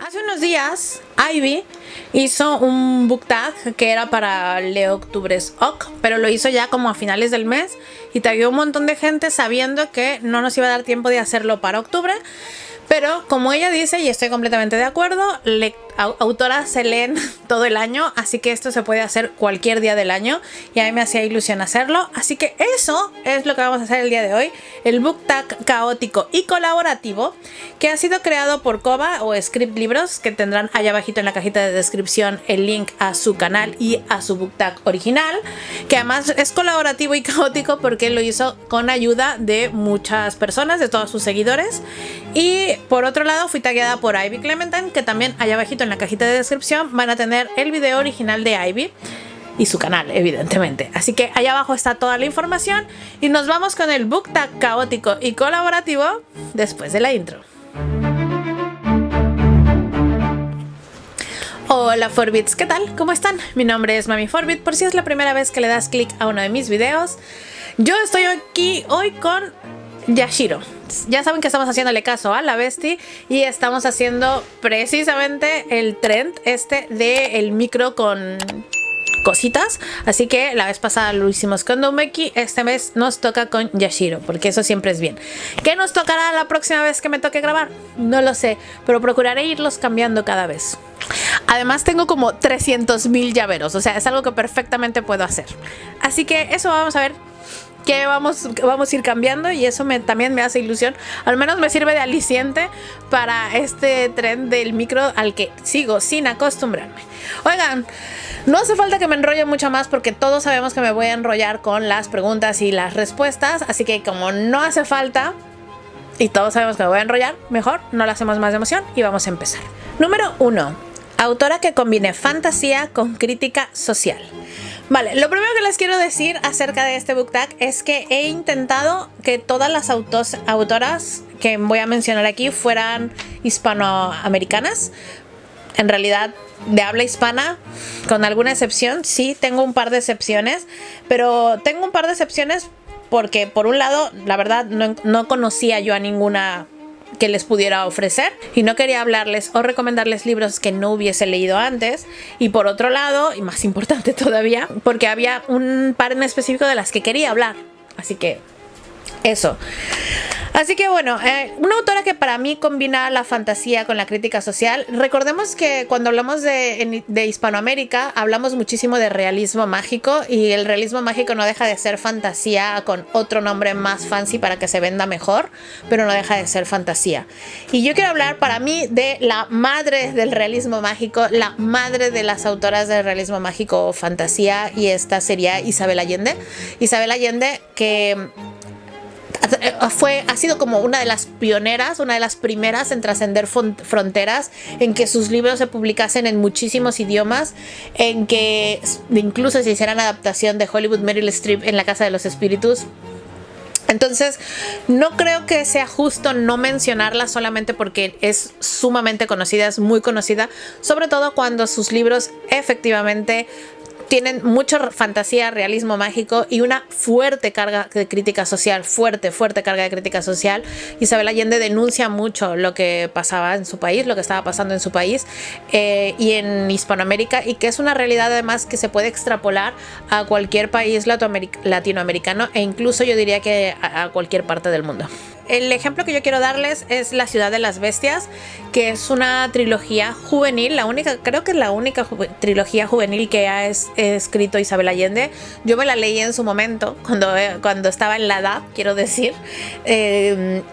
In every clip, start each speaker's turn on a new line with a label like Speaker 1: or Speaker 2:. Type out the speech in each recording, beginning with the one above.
Speaker 1: Hace unos días, Ivy hizo un book tag que era para Leo Octubres Oc, pero lo hizo ya como a finales del mes y tagueó un montón de gente sabiendo que no nos iba a dar tiempo de hacerlo para octubre. Pero como ella dice, y estoy completamente de acuerdo, autoras se leen todo el año, así que esto se puede hacer cualquier día del año y a mí me hacía ilusión hacerlo. Así que eso es lo que vamos a hacer el día de hoy, el book tag caótico y colaborativo que ha sido creado por Koba o Script Libros, que tendrán allá abajito en la cajita de descripción el link a su canal y a su book tag original, que además es colaborativo y caótico porque lo hizo con ayuda de muchas personas, de todos sus seguidores. Y por otro lado fui tagueada por Ivy Clementine, que también allá abajito en la cajita de descripción van a tener el video original de Ivy y su canal, evidentemente. Así que allá abajo está toda la información y nos vamos con el book tag caótico y colaborativo después de la intro. Hola Forbits, ¿qué tal? ¿Cómo están? Mi nombre es Mami Forbit, por si es la primera vez que le das clic a uno de mis videos. Yo estoy aquí hoy con Yashiro. Ya saben que estamos haciéndole caso a la bestie y estamos haciendo precisamente el trend este de el micro con cositas, así que la vez pasada lo hicimos con Doumeki, este mes nos toca con Yashiro, porque eso siempre es bien. ¿Qué nos tocará la próxima vez que me toque grabar? No lo sé, pero procuraré irlos cambiando cada vez. Además tengo como 300.000 llaveros, o sea, es algo que perfectamente puedo hacer. Así que eso vamos a ver que vamos a ir cambiando y eso también me hace ilusión. Al menos me sirve de aliciente para este tren del micro al que sigo sin acostumbrarme. Oigan, no hace falta que me enrolle mucho más porque todos sabemos que me voy a enrollar con las preguntas y las respuestas. Así que como no hace falta y todos sabemos que me voy a enrollar, mejor no le hacemos más de emoción y vamos a empezar. Número 1. Autora que combine fantasía con crítica social. Vale, lo primero que les quiero decir acerca de este book tag es que he intentado que todas las autoras que voy a mencionar aquí fueran hispanoamericanas. En realidad, de habla hispana, con alguna excepción. Sí, tengo un par de excepciones, pero tengo un par de excepciones porque, por un lado, la verdad, no conocía yo a ninguna que les pudiera ofrecer y no quería hablarles o recomendarles libros que no hubiese leído antes, y por otro lado, y más importante todavía, porque había un par en específico de las que quería hablar, así que eso. Así que bueno, una autora que para mí combina la fantasía con la crítica social. Recordemos que cuando hablamos de Hispanoamérica hablamos muchísimo de realismo mágico, y el realismo mágico no deja de ser fantasía con otro nombre más fancy para que se venda mejor, pero no deja de ser fantasía. Y yo quiero hablar para mí de la madre del realismo mágico, la madre de las autoras del realismo mágico o fantasía, y esta sería Isabel Allende. Isabel Allende, que ha sido como una de las pioneras, una de las primeras en trascender fronteras, en que sus libros se publicasen en muchísimos idiomas, en que incluso se hicieran adaptación de Hollywood, Meryl Streep en La Casa de los Espíritus. Entonces, no creo que sea justo no mencionarla solamente porque es sumamente conocida, es muy conocida, sobre todo cuando sus libros efectivamente tienen mucha fantasía, realismo mágico y una fuerte carga de crítica social, fuerte carga de crítica social. Isabel Allende denuncia mucho lo que pasaba en su país, lo que estaba pasando en su país y en Hispanoamérica, y que es una realidad además que se puede extrapolar a cualquier país latinoamericano e incluso yo diría que a cualquier parte del mundo. El ejemplo que yo quiero darles es La Ciudad de las Bestias, que es una trilogía juvenil, creo que es la única trilogía juvenil que ha escrito Isabel Allende. Yo me la leí en su momento, cuando estaba en la edad, quiero decir,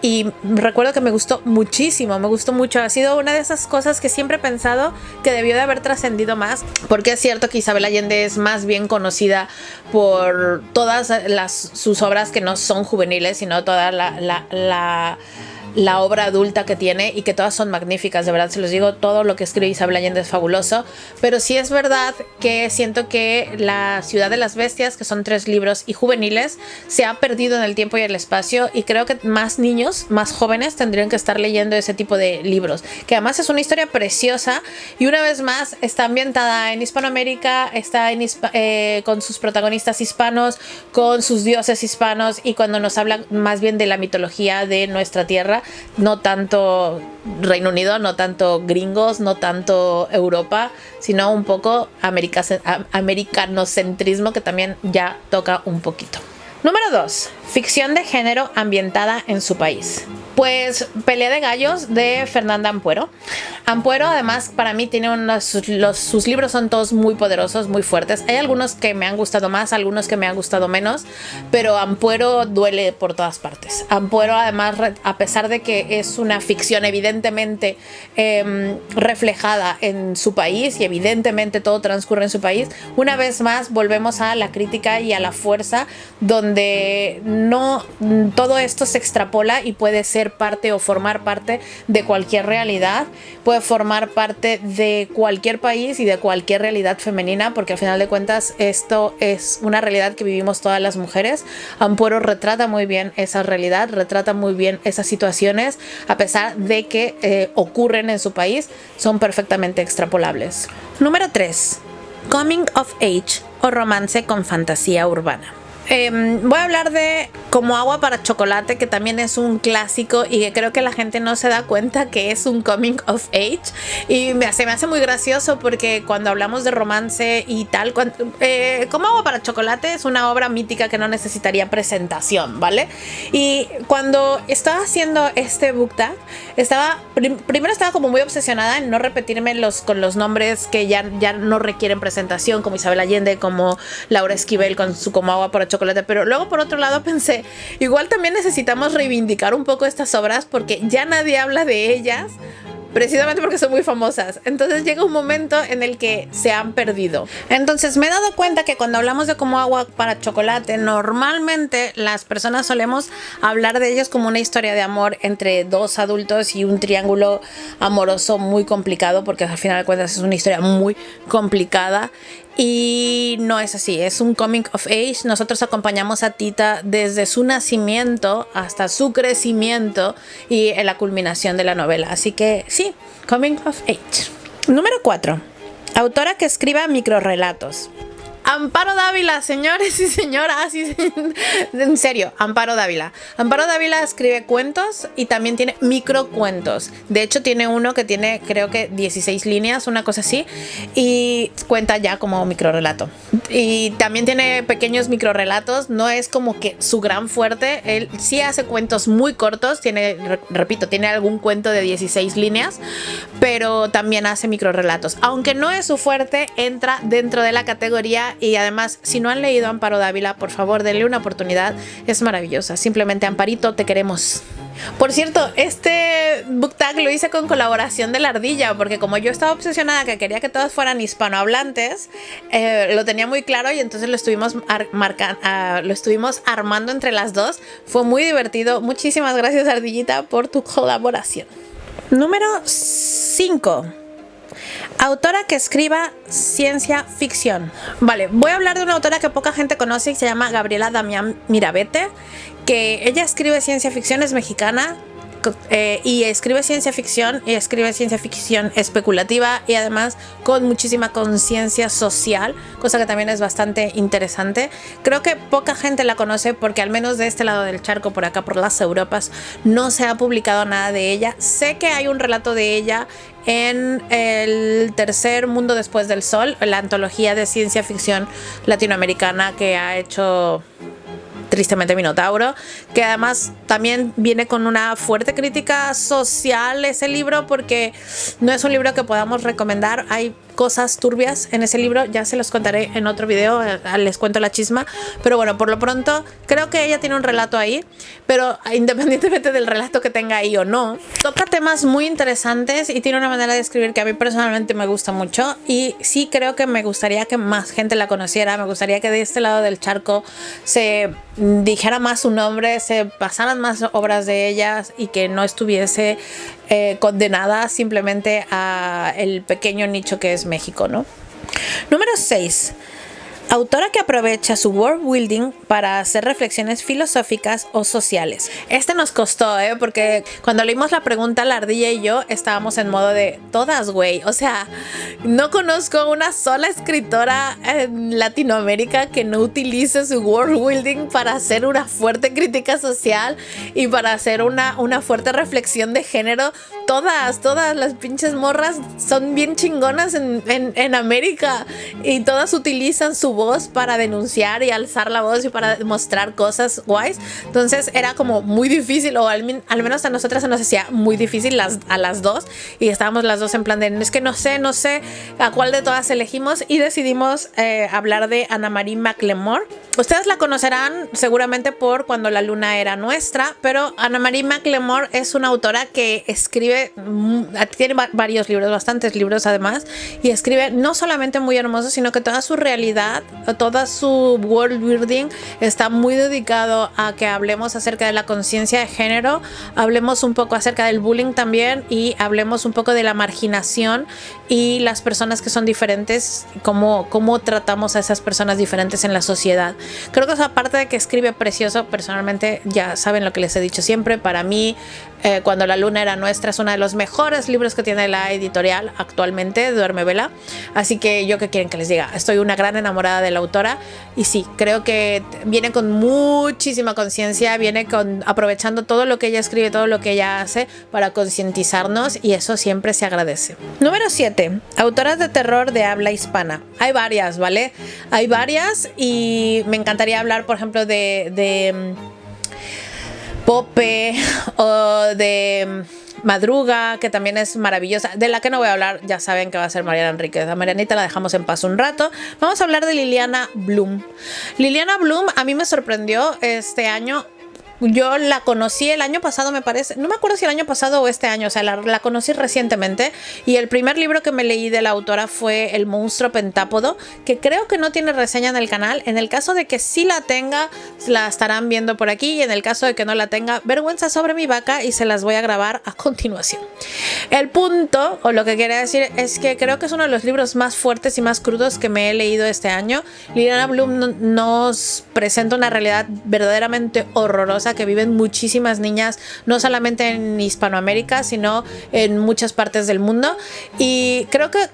Speaker 1: y recuerdo que me gustó muchísimo, me gustó mucho. Ha sido una de esas cosas que siempre he pensado que debió de haber trascendido más, porque es cierto que Isabel Allende es más bien conocida por todas sus obras que no son juveniles, sino toda la obra adulta que tiene, y que todas son magníficas, de verdad se los digo, todo lo que escribe Isabel Allende es fabuloso, pero sí es verdad que siento que La Ciudad de las Bestias, que son 3 libros y juveniles, se ha perdido en el tiempo y el espacio, y creo que más niños, más jóvenes tendrían que estar leyendo ese tipo de libros, que además es una historia preciosa, y una vez más está ambientada en Hispanoamérica, está con sus protagonistas hispanos, con sus dioses hispanos, y cuando nos hablan más bien de la mitología de nuestra tierra, no tanto Reino Unido, no tanto gringos, no tanto Europa, sino un poco americanocentrismo, que también ya toca un poquito. Número 2. Ficción de género ambientada en su país. Pues Pelea de Gallos de Fernanda Ampuero. Ampuero además para mí tiene sus libros son todos muy poderosos, muy fuertes. Hay algunos que me han gustado más, algunos que me han gustado menos, pero Ampuero duele por todas partes. Ampuero además, a pesar de que es una ficción evidentemente reflejada en su país y evidentemente todo transcurre en su país, una vez más volvemos a la crítica y a la fuerza, donde no todo esto se extrapola y puede ser parte o formar parte de cualquier realidad, puede formar parte de cualquier país y de cualquier realidad femenina, porque al final de cuentas esto es una realidad que vivimos todas las mujeres. Ampuero retrata muy bien esa realidad, retrata muy bien esas situaciones, a pesar de que ocurren en su país, son perfectamente extrapolables. Número 3. Coming of Age o romance con fantasía urbana. Voy a hablar de Como agua para chocolate, que también es un clásico y que creo que la gente no se da cuenta que es un coming of age, y se me hace muy gracioso porque cuando hablamos de romance y tal, Como agua para chocolate es una obra mítica que no necesitaría presentación, ¿vale? Y cuando estaba haciendo este book tag, primero estaba como muy obsesionada en no repetirme con los nombres que ya no requieren presentación, como Isabel Allende, como Laura Esquivel con su Como agua para chocolate. Pero luego por otro lado pensé, igual también necesitamos reivindicar un poco estas obras porque ya nadie habla de ellas, precisamente porque son muy famosas. Entonces llega un momento en el que se han perdido. Entonces me he dado cuenta que cuando hablamos de Como agua para chocolate, normalmente las personas solemos hablar de ellos como una historia de amor entre dos adultos y un triángulo amoroso muy complicado, porque al final de cuentas es una historia muy complicada. Y no es así, es un coming of age. Nosotros acompañamos a Tita desde su nacimiento hasta su crecimiento y en la culminación de la novela. Así que sí, coming of age. Número 4. Autora que escriba microrrelatos. Amparo Dávila, señores y señoras, en serio, Amparo Dávila. Amparo Dávila escribe cuentos y también tiene microcuentos. De hecho, tiene uno que tiene, creo que 16 líneas, una cosa así, y cuenta ya como microrrelato. Y también tiene pequeños microrrelatos, no es como que su gran fuerte. Él sí hace cuentos muy cortos, repito, tiene algún cuento de 16 líneas, pero también hace microrrelatos. Aunque no es su fuerte, entra dentro de la categoría. Y además, si no han leído a Amparo Dávila, por favor, denle una oportunidad. Es maravillosa. Simplemente, Amparito, te queremos. Por cierto, este book tag lo hice con colaboración de La Ardilla, porque como yo estaba obsesionada que quería que todos fueran hispanohablantes, lo tenía muy claro y entonces lo estuvimos armando entre las dos. Fue muy divertido. Muchísimas gracias, Ardillita, por tu colaboración. Número 5. Autora que escriba ciencia ficción. Vale, voy a hablar de una autora que poca gente conoce y se llama Gabriela Damián Mirabete, que ella escribe ciencia ficción, es mexicana, y escribe ciencia ficción especulativa y además con muchísima conciencia social, cosa que también es bastante interesante. Creo que poca gente la conoce porque al menos de este lado del charco, por acá por las Europas, no se ha publicado nada de ella. Sé que hay un relato de ella en El tercer mundo después del sol, la antología de ciencia ficción latinoamericana que ha hecho tristemente Minotauro, que además también viene con una fuerte crítica social ese libro, porque no es un libro que podamos recomendar. Hay cosas turbias en ese libro, ya se los contaré en otro video, les cuento la chisma, pero bueno, por lo pronto creo que ella tiene un relato ahí, pero independientemente del relato que tenga ahí o no, toca temas muy interesantes y tiene una manera de escribir que a mí personalmente me gusta mucho, y sí creo que me gustaría que más gente la conociera. Me gustaría que de este lado del charco se dijera más su nombre, se pasaran más obras de ellas y que no estuviese condenada simplemente a el pequeño nicho que es México, ¿no? Número 6. Autora que aprovecha su world building para hacer reflexiones filosóficas o sociales. Este nos costó, porque cuando leímos la pregunta, la ardilla y yo estábamos en modo de todas, güey. O sea, no conozco una sola escritora en Latinoamérica que no utilice su world building para hacer una fuerte crítica social y para hacer una fuerte reflexión de género. Todas las pinches morras son bien chingonas en América y todas utilizan su voz para denunciar y alzar la voz y para demostrar cosas guays. Entonces era como muy difícil, o al menos a nosotras se nos hacía muy difícil a las dos, y estábamos las dos en plan de es que no sé a cuál de todas elegimos, y decidimos hablar de Anna Marie McLemore. Ustedes la conocerán seguramente por Cuando la luna era nuestra, pero Anna Marie McLemore es una autora que escribe, tiene varios libros, bastantes libros además, y escribe no solamente muy hermoso, sino que toda su realidad, toda su world building está muy dedicado a que hablemos acerca de la conciencia de género, hablemos un poco acerca del bullying también, y hablemos un poco de la marginación y las personas que son diferentes, cómo tratamos a esas personas diferentes en la sociedad. Creo que esa parte de que escribe precioso, personalmente ya saben lo que les he dicho siempre, para mí Cuando la luna era nuestra es uno de los mejores libros que tiene la editorial actualmente, Duerme Vela. Así que yo, ¿qué quieren que les diga? Estoy una gran enamorada de la autora, y sí, creo que viene con muchísima conciencia, viene aprovechando todo lo que ella escribe, todo lo que ella hace para concientizarnos, y eso siempre se agradece. Número 7. Autoras de terror de habla hispana. Hay varias, ¿vale? Hay varias, y me encantaría hablar, por ejemplo, de Pope o de Madruga, que también es maravillosa. De la que no voy a hablar, ya saben que va a ser Mariana Enríquez. A Marianita la dejamos en paz un rato. Vamos a hablar de Liliana Bloom. Liliana Bloom a mí me sorprendió este año. Yo la conocí el año pasado, me parece. No me acuerdo si el año pasado o este año. O sea, la conocí recientemente. Y el primer libro que me leí de la autora fue El monstruo pentápodo, que creo que no tiene reseña en el canal. En el caso de que sí la tenga, la estarán viendo por aquí. Y en el caso de que no la tenga, vergüenza sobre mi vaca, y se las voy a grabar a continuación. El punto, o lo que quería decir, es que creo que es uno de los libros más fuertes y más crudos que me he leído este año. Liliana Bloom nos presenta una realidad verdaderamente horrorosa que viven muchísimas niñas, no solamente en Hispanoamérica, sino en muchas partes del mundo. Y creo que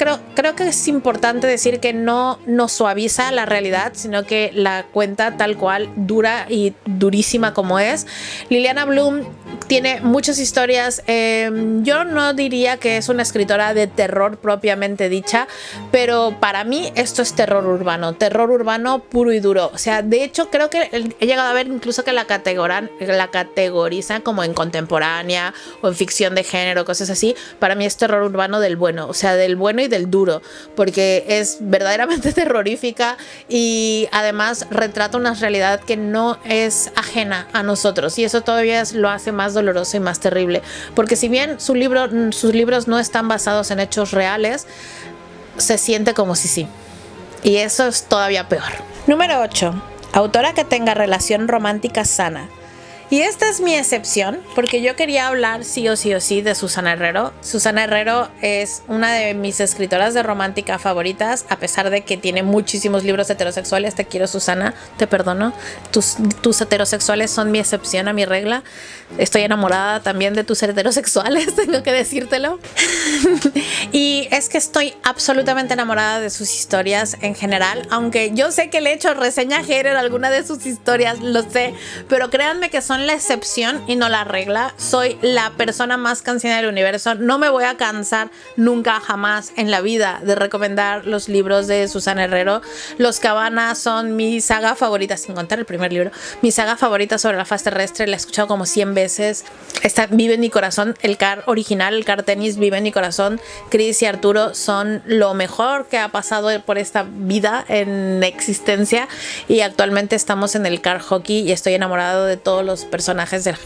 Speaker 1: es importante decir que no suaviza la realidad, sino que la cuenta tal cual, dura y durísima como es. Liliana Bloom tiene muchas historias. Yo no diría que es una escritora de terror propiamente dicha, pero para mí esto es terror urbano puro y duro. O sea, de hecho creo que he llegado a ver incluso que la categorizan como en contemporánea o en ficción de género, cosas así. Para mí es terror urbano del bueno, o sea, del bueno y del duro, porque es verdaderamente terrorífica, y además retrata una realidad que no es ajena a nosotros, y eso todavía lo hace más doloroso y más terrible, porque si bien sus libros no están basados en hechos reales, se siente como si sí, y eso es todavía peor. Número 8. Autora que tenga relación romántica sana. Y esta es mi excepción, porque yo quería hablar sí o sí de Susana Herrero. Susana Herrero es una de mis escritoras de romántica favoritas, a pesar de que tiene muchísimos libros heterosexuales. Te quiero, Susana, te perdono. Tus heterosexuales son mi excepción a mi regla. Estoy enamorada también de tus heterosexuales, tengo que decírtelo. Y es que estoy absolutamente enamorada de sus historias en general, aunque yo sé que le he hecho reseña hater a alguna de sus historias, lo sé, pero créanme que son la excepción y no la regla. Soy la persona más cansina del universo. No me voy a cansar nunca, jamás en la vida de recomendar los libros de Susana Herrero. Los Cabana son mi saga favorita, sin contar el primer libro, mi saga favorita sobre la faz terrestre. La he escuchado como 100 veces. Vive en mi corazón. El Car original, el Car Tenis, vive en mi corazón. Chris y Arturo son lo mejor que ha pasado por esta vida en existencia, y actualmente estamos en el Car Hockey y estoy enamorado de todos los personajes del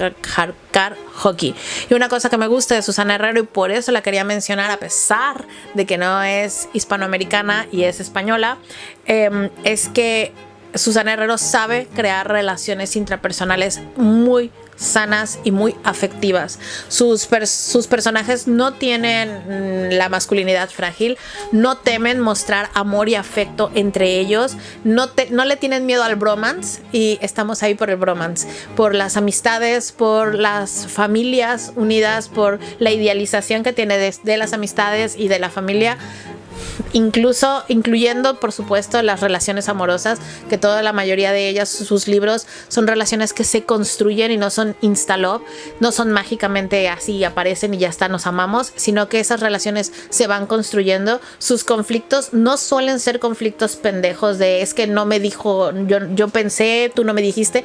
Speaker 1: Car Hockey. Y una cosa que me gusta de Susana Herrero, y por eso la quería mencionar a pesar de que no es hispanoamericana y es española, es que Susana Herrero sabe crear relaciones intrapersonales muy sanas y muy afectivas. Sus personajes no tienen la masculinidad frágil, no temen mostrar amor y afecto entre ellos, no le tienen miedo al bromance, y estamos ahí por el bromance, por las amistades, por las familias unidas, por la idealización que tiene de las amistades y de la familia. Incluyendo por supuesto las relaciones amorosas, que toda la mayoría de ellas, sus libros, son relaciones que se construyen y no son insta-love, no son mágicamente así aparecen y ya está, nos amamos, sino que esas relaciones se van construyendo. Sus conflictos no suelen ser conflictos pendejos de es que no me dijo, yo pensé, tú no me dijiste.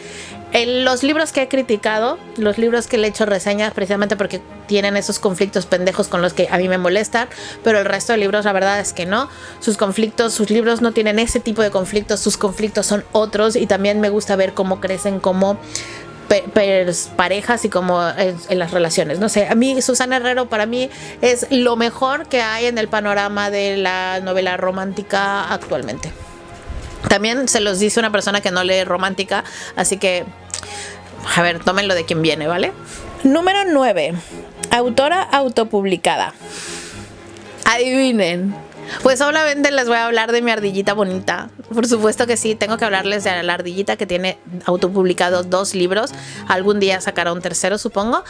Speaker 1: Los libros que he criticado, los libros que le he hecho reseñas, precisamente porque tienen esos conflictos pendejos con los que a mí me molestan, pero el resto de libros la verdad es que no. Sus libros no tienen ese tipo de conflictos, sus conflictos son otros, y también me gusta ver cómo crecen como parejas y como en las relaciones. No sé, a mí Susana Herrero para mí es lo mejor que hay en el panorama de la novela romántica actualmente. También se los dice una persona que no lee romántica, así que, a ver, tómenlo de quien viene, ¿vale? Número 9. Autora autopublicada. Adivinen. Pues solamente les voy a hablar de mi ardillita bonita. Por supuesto que sí, tengo que hablarles de la ardillita, que tiene autopublicados 2 libros. Algún día sacará un tercero, supongo.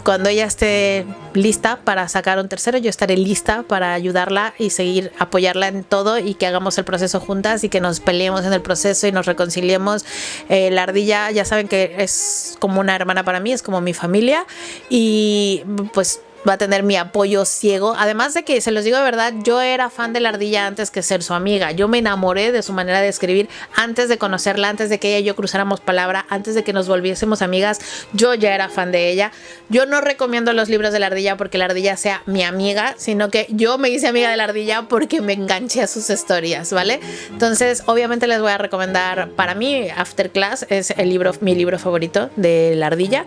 Speaker 1: Cuando ella esté lista para sacar un tercero, yo estaré lista para ayudarla y seguir apoyarla en todo, y que hagamos el proceso juntas y que nos peleemos en el proceso y nos reconciliemos. La ardilla, ya saben que es como una hermana para mí, es como mi familia, y pues va a tener mi apoyo ciego. Además de que, se los digo de verdad, yo era fan de la ardilla antes que ser su amiga. Yo me enamoré de su manera de escribir antes de conocerla, antes de que ella y yo cruzáramos palabra, antes de que nos volviésemos amigas. Yo ya era fan de ella. Yo no recomiendo los libros de la ardilla porque la ardilla sea mi amiga, sino que yo me hice amiga de la ardilla porque me enganché a sus historias, ¿vale? Entonces, obviamente les voy a recomendar, para mí, After Class es mi libro favorito de la ardilla,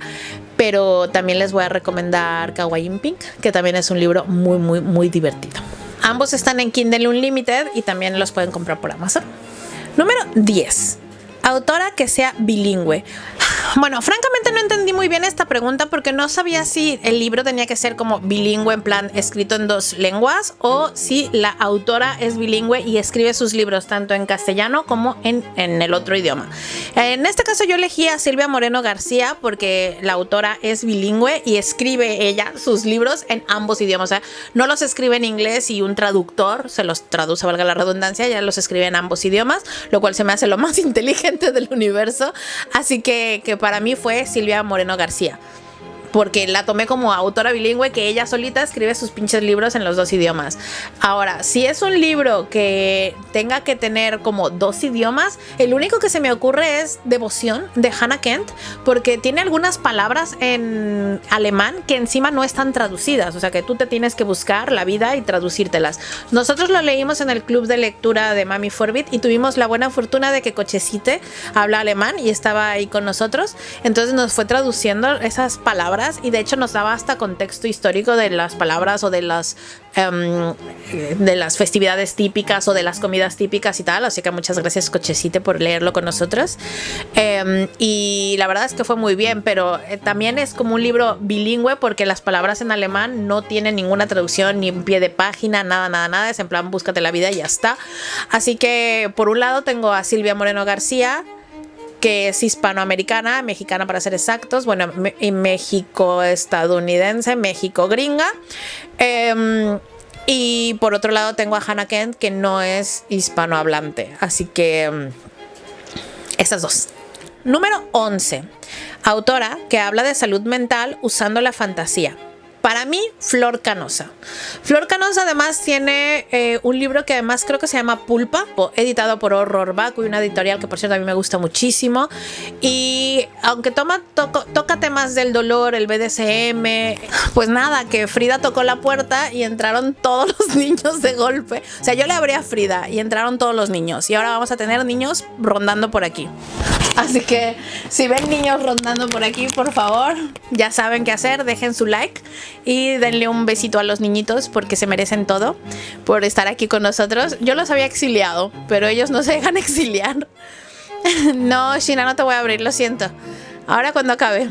Speaker 1: pero también les voy a recomendar Kawaii Pink, que también es un libro muy, muy, muy divertido. Ambos están en Kindle Unlimited y también los pueden comprar por Amazon. Número 10. Autora que sea bilingüe. Bueno, francamente no entendí muy bien esta pregunta porque no sabía si el libro tenía que ser como bilingüe, en plan escrito en 2 lenguas, o si la autora es bilingüe y escribe sus libros tanto en castellano como en el otro idioma. En este caso yo elegí a Silvia Moreno García porque la autora es bilingüe y escribe ella sus libros en ambos idiomas. O sea, no los escribe en inglés y un traductor se los traduce, valga la redundancia, ella los escribe en ambos idiomas, lo cual se me hace lo más inteligente del universo. Así que para mí fue Silvia Moreno García, porque la tomé como autora bilingüe, que ella solita escribe sus pinches libros en los 2 idiomas. Ahora, si es un libro que tenga que tener como 2 idiomas, el único que se me ocurre es Devoción, de Hannah Kent, porque tiene algunas palabras en alemán que encima no están traducidas, o sea que tú te tienes que buscar la vida y traducírtelas. Nosotros lo leímos en el club de lectura de Mami Forbit y tuvimos la buena fortuna de que Cochecite habla alemán y estaba ahí con nosotros, entonces nos fue traduciendo esas palabras y de hecho nos daba hasta contexto histórico de las palabras o de las festividades típicas o de las comidas típicas y tal, así que muchas gracias Cochecite por leerlo con nosotros. Y la verdad es que fue muy bien, pero también es como un libro bilingüe porque las palabras en alemán no tienen ninguna traducción ni un pie de página, nada, es en plan búscate la vida y ya está. Así que por un lado tengo a Silvia Moreno García, que es hispanoamericana, mexicana para ser exactos, bueno, México-estadounidense, México-gringa. Y por otro lado tengo a Hannah Kent, que no es hispanohablante. Así que esas 2. Número 11. Autora que habla de salud mental usando la fantasía. Para mí, Flor Canosa. Flor Canosa además tiene un libro que además creo que se llama Pulpa, editado por Horror Baco, y una editorial que por cierto a mí me gusta muchísimo. Y aunque toca temas del dolor, el BDSM, pues nada, que Frida tocó la puerta y entraron todos los niños de golpe. O sea, yo le abrí a Frida y entraron todos los niños. Y ahora vamos a tener niños rondando por aquí. Así que si ven niños rondando por aquí, por favor, ya saben qué hacer, dejen su like y denle un besito a los niñitos porque se merecen todo por estar aquí con nosotros. Yo los había exiliado, pero ellos no se dejan exiliar. No, Shina, no te voy a abrir, lo siento. ahora cuando acabe.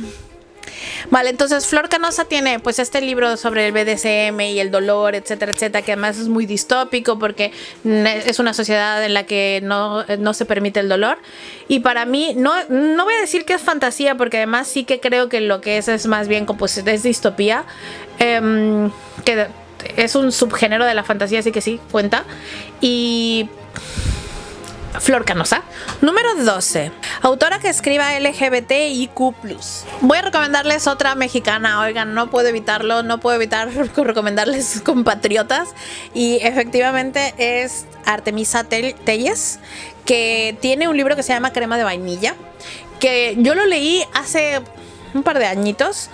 Speaker 1: Vale, entonces Flor Canosa tiene pues este libro sobre el BDSM y el dolor, etcétera, etcétera, que además es muy distópico porque es una sociedad en la que no se permite el dolor. Y para mí, no voy a decir que es fantasía, porque además sí que creo que lo que es más bien como pues, es distopía, que es un subgénero de la fantasía, así que sí, cuenta. Y Flor Canosa. Número 12. Autora que escriba LGBTIQ+. Voy a recomendarles otra mexicana. Oigan, no puedo evitarlo. No puedo evitar recomendarles compatriotas. Y efectivamente es Artemisa Telles, que tiene un libro que se llama Crema de Vainilla, que yo lo leí hace un par de añitos.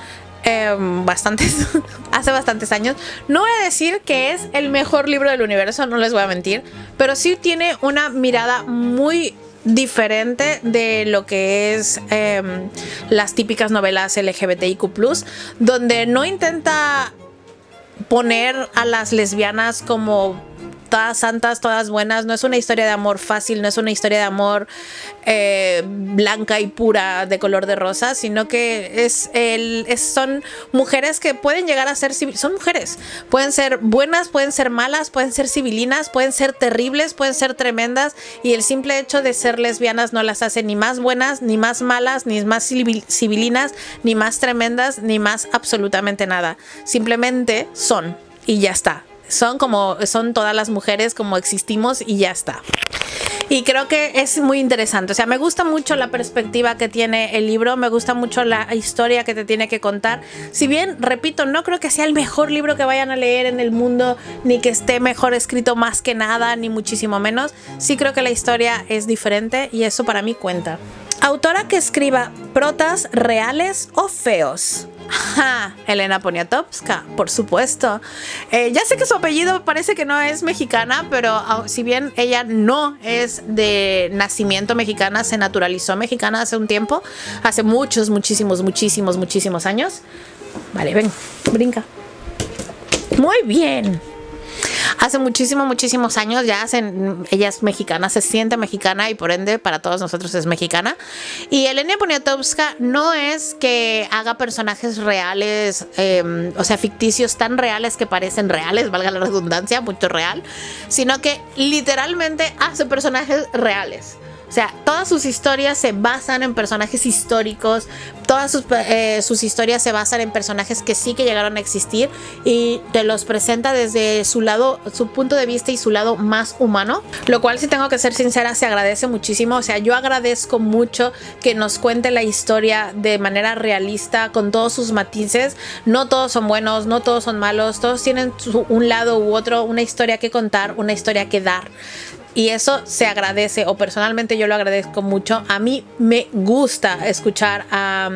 Speaker 1: Hace bastantes años. No voy a decir que es el mejor libro del universo, no les voy a mentir, pero sí tiene una mirada muy diferente de lo que es las típicas novelas LGBTIQ+, donde no intenta poner a las lesbianas como todas santas, todas buenas. No es una historia de amor fácil, no es una historia de amor blanca y pura de color de rosa, sino que son mujeres que pueden llegar a ser, son mujeres, pueden ser buenas, pueden ser malas, pueden ser civilinas, pueden ser terribles, pueden ser tremendas, y el simple hecho de ser lesbianas no las hace ni más buenas, ni más malas, ni más civilinas, ni más tremendas, ni más absolutamente nada. Simplemente son y ya está. Son todas las mujeres como existimos y ya está. Y creo que es muy interesante. O sea, me gusta mucho la perspectiva que tiene el libro. Me gusta mucho la historia que te tiene que contar. Si bien, repito, no creo que sea el mejor libro que vayan a leer en el mundo, ni que esté mejor escrito más que nada, ni muchísimo menos. Sí creo que la historia es diferente y eso para mí cuenta. Autora que escriba protas reales o feos. Ajá, Elena Poniatowska, por supuesto. Ya sé que su apellido parece que no es mexicana, pero si bien ella no es de nacimiento mexicana, se naturalizó mexicana hace un tiempo, hace muchísimos años. Vale, ven, brinca. Muy bien. Hace muchísimos años ya ella es mexicana, se siente mexicana y por ende para todos nosotros es mexicana. Y Elena Poniatowska no es que haga personajes reales, o sea, ficticios tan reales que parecen reales, valga la redundancia, mucho real, sino que literalmente hace personajes reales. O sea, todas sus historias se basan en personajes históricos, todas sus historias se basan en personajes que sí que llegaron a existir y te los presenta desde su lado, su punto de vista y su lado más humano, lo cual, si tengo que ser sincera, se agradece muchísimo. O sea, yo agradezco mucho que nos cuente la historia de manera realista, con todos sus matices. No todos son buenos, no todos son malos, todos tienen un lado u otro, una historia que contar, una historia que dar. Y eso se agradece, o personalmente yo lo agradezco mucho. A mí me gusta escuchar a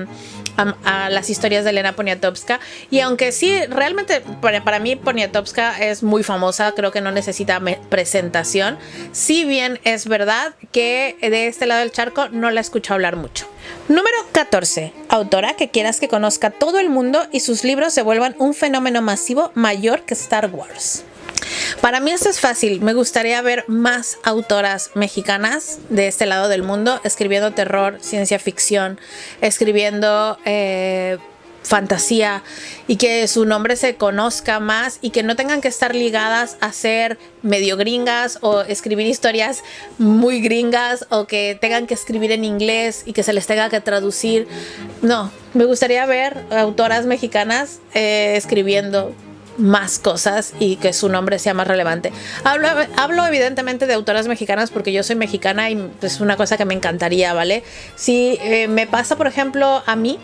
Speaker 1: las historias de Elena Poniatowska. Y aunque sí, realmente para mí Poniatowska es muy famosa, creo que no necesita presentación. Si bien es verdad que de este lado del charco no la escucho hablar mucho. Número 14. Autora que quieras que conozca todo el mundo y sus libros se vuelvan un fenómeno masivo mayor que Star Wars. Para mí esto es fácil. Me gustaría ver más autoras mexicanas de este lado del mundo escribiendo terror, ciencia ficción, escribiendo fantasía, y que su nombre se conozca más y que no tengan que estar ligadas a ser medio gringas o escribir historias muy gringas o que tengan que escribir en inglés y que se les tenga que traducir. No, me gustaría ver autoras mexicanas escribiendo más cosas y que su nombre sea más relevante. Hablo evidentemente de autoras mexicanas porque yo soy mexicana y es una cosa que me encantaría, ¿vale? Si me pasa, por ejemplo, a mí,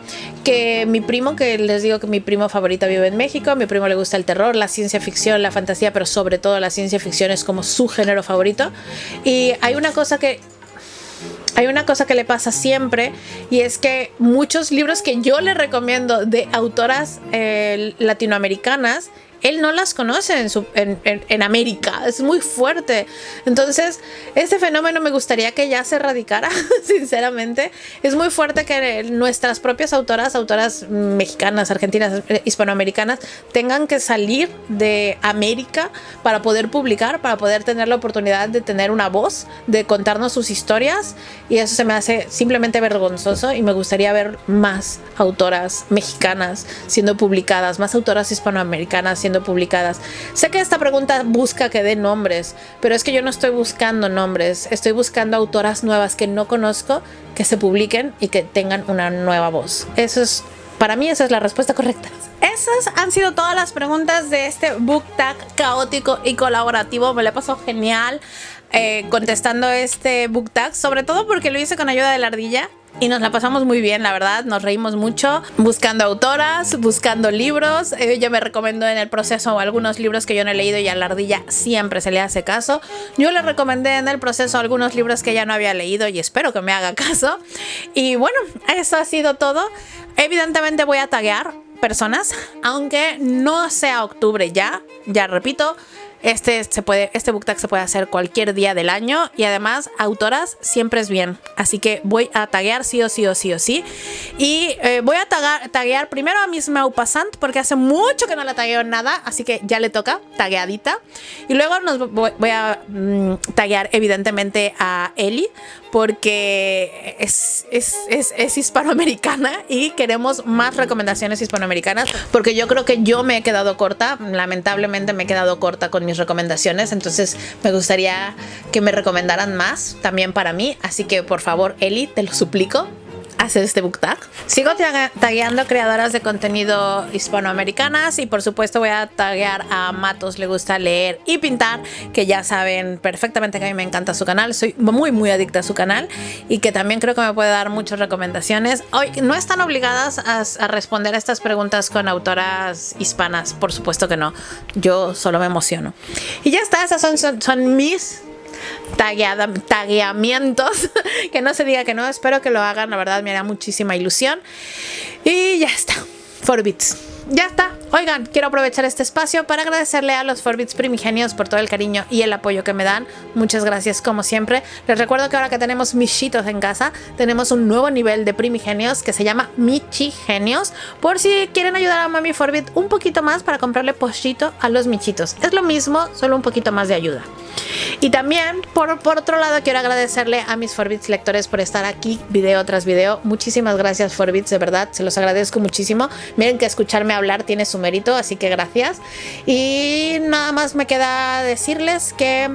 Speaker 1: que mi primo, que les digo que mi primo favorito vive en México, a mi primo le gusta el terror, la ciencia ficción, la fantasía, pero sobre todo la ciencia ficción es como su género favorito. Y hay una cosa que le pasa siempre, y es que muchos libros que yo le recomiendo de autoras latinoamericanas, él no las conoce en América. Es muy fuerte. Entonces, este fenómeno me gustaría que ya se erradicara, sinceramente. Es muy fuerte que nuestras propias autoras mexicanas, argentinas, hispanoamericanas, tengan que salir de América para poder publicar, para poder tener la oportunidad de tener una voz, de contarnos sus historias. Y eso se me hace simplemente vergonzoso, y me gustaría ver más autoras mexicanas siendo publicadas, más autoras hispanoamericanas siendo publicadas. Sé que esta pregunta busca que dé nombres, pero es que yo no estoy buscando nombres, estoy buscando autoras nuevas que no conozco, que se publiquen y que tengan una nueva voz. Eso es, para mí, esa es la respuesta correcta. Esas han sido todas las preguntas de este book tag caótico y colaborativo. Me lo he pasado genial contestando este book tag, sobre todo porque lo hice con ayuda de la ardilla. Y nos la pasamos muy bien, la verdad, nos reímos mucho buscando autoras, buscando libros. Ella me recomendó en el proceso algunos libros que yo no he leído y a la ardilla siempre se le hace caso. Yo le recomendé en el proceso algunos libros que ella no había leído y espero que me haga caso. Y bueno, eso ha sido todo. Evidentemente voy a taguear personas, aunque no sea octubre ya repito. Este book tag se puede hacer cualquier día del año, y además autoras siempre es bien, así que voy a taguear sí o sí. Y voy a taguear primero a Miss Maupassant, porque hace mucho que no la tagueo en nada, así que ya le toca, tagueadita. Y luego voy a taguear evidentemente a Eli, porque es hispanoamericana y queremos más recomendaciones hispanoamericanas, porque yo creo que yo me he quedado corta, lamentablemente me he quedado corta con mis recomendaciones, entonces me gustaría que me recomendaran más también para mí, así que por favor, Eli, te lo suplico, hacer este book tag. Sigo tagueando creadoras de contenido hispanoamericanas, y por supuesto voy a taguear a Matos Le Gusta Leer y Pintar, que ya saben perfectamente que a mí me encanta su canal, soy muy adicta a su canal, y que también creo que me puede dar muchas recomendaciones. Hoy no están obligadas a responder a estas preguntas con autoras hispanas, por supuesto que no, yo solo me emociono. Y ya está, esas son mis tagueamientos. Que no se diga que no, espero que lo hagan, la verdad me hará muchísima ilusión. Y ya está, Forbits, ya está. Oigan, quiero aprovechar este espacio para agradecerle a los Forbits primigenios por todo el cariño y el apoyo que me dan. Muchas gracias como siempre. Les recuerdo que ahora que tenemos michitos en casa, tenemos un nuevo nivel de primigenios que se llama Michigenios, por si quieren ayudar a Mami Forbit un poquito más para comprarle pochito a los michitos. Es lo mismo, solo un poquito más de ayuda. Y también, por otro lado, quiero agradecerle a mis Forbits lectores por estar aquí video tras video. Muchísimas gracias, Forbits, de verdad, se los agradezco muchísimo. Miren que escucharme hablar tiene su mérito, así que gracias. Y nada más me queda decirles que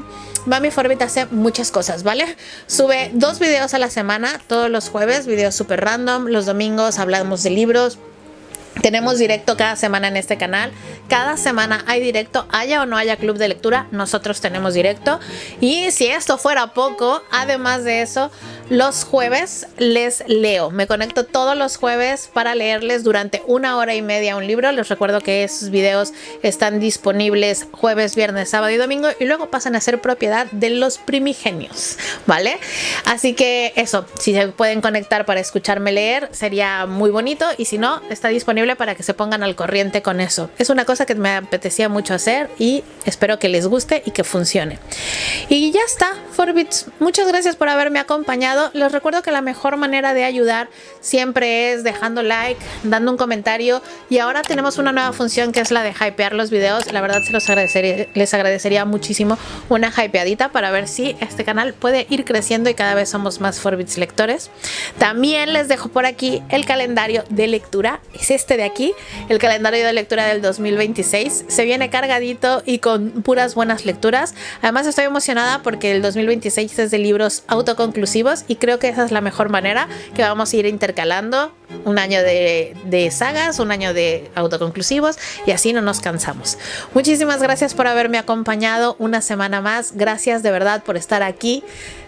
Speaker 1: Mami Forbit hace muchas cosas, ¿vale? Sube 2 videos a la semana, todos los jueves, videos súper random. Los domingos hablamos de libros. Tenemos directo cada semana en este canal. Cada semana hay directo, haya o no haya club de lectura, nosotros tenemos directo. Y si esto fuera poco, además de eso, los jueves les leo. Me conecto todos los jueves para leerles durante 1 hora y media un libro. Les recuerdo que esos videos están disponibles jueves, viernes, sábado y domingo, y luego pasan a ser propiedad de los primigenios, ¿vale? Así que eso, si se pueden conectar para escucharme leer, sería muy bonito, y si no, está disponible para que se pongan al corriente con eso. Es una cosa que me apetecía mucho hacer y espero que les guste y que funcione. Y ya está, Forbits, muchas gracias por haberme acompañado. Les recuerdo que la mejor manera de ayudar siempre es dejando like, dando un comentario, y ahora tenemos una nueva función que es la de hypear los videos. La verdad les agradecería muchísimo una hypeadita para ver si este canal puede ir creciendo y cada vez somos más Forbits lectores. También les dejo por aquí el calendario de lectura, es este de aquí, el calendario de lectura del 2026. Se viene cargadito y con puras buenas lecturas. Además estoy emocionada porque el 2026 es de libros autoconclusivos, y creo que esa es la mejor manera, que vamos a ir intercalando un año de sagas, un año de autoconclusivos, y así no nos cansamos. Muchísimas gracias por haberme acompañado una semana más. Gracias de verdad por estar aquí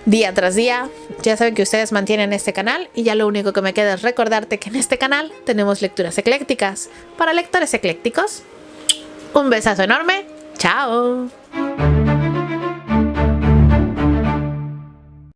Speaker 1: día tras día. Ya saben que ustedes mantienen este canal, y ya lo único que me queda es recordarte que en este canal tenemos lecturas eclécticas para lectores eclécticos. Un besazo enorme. Chao.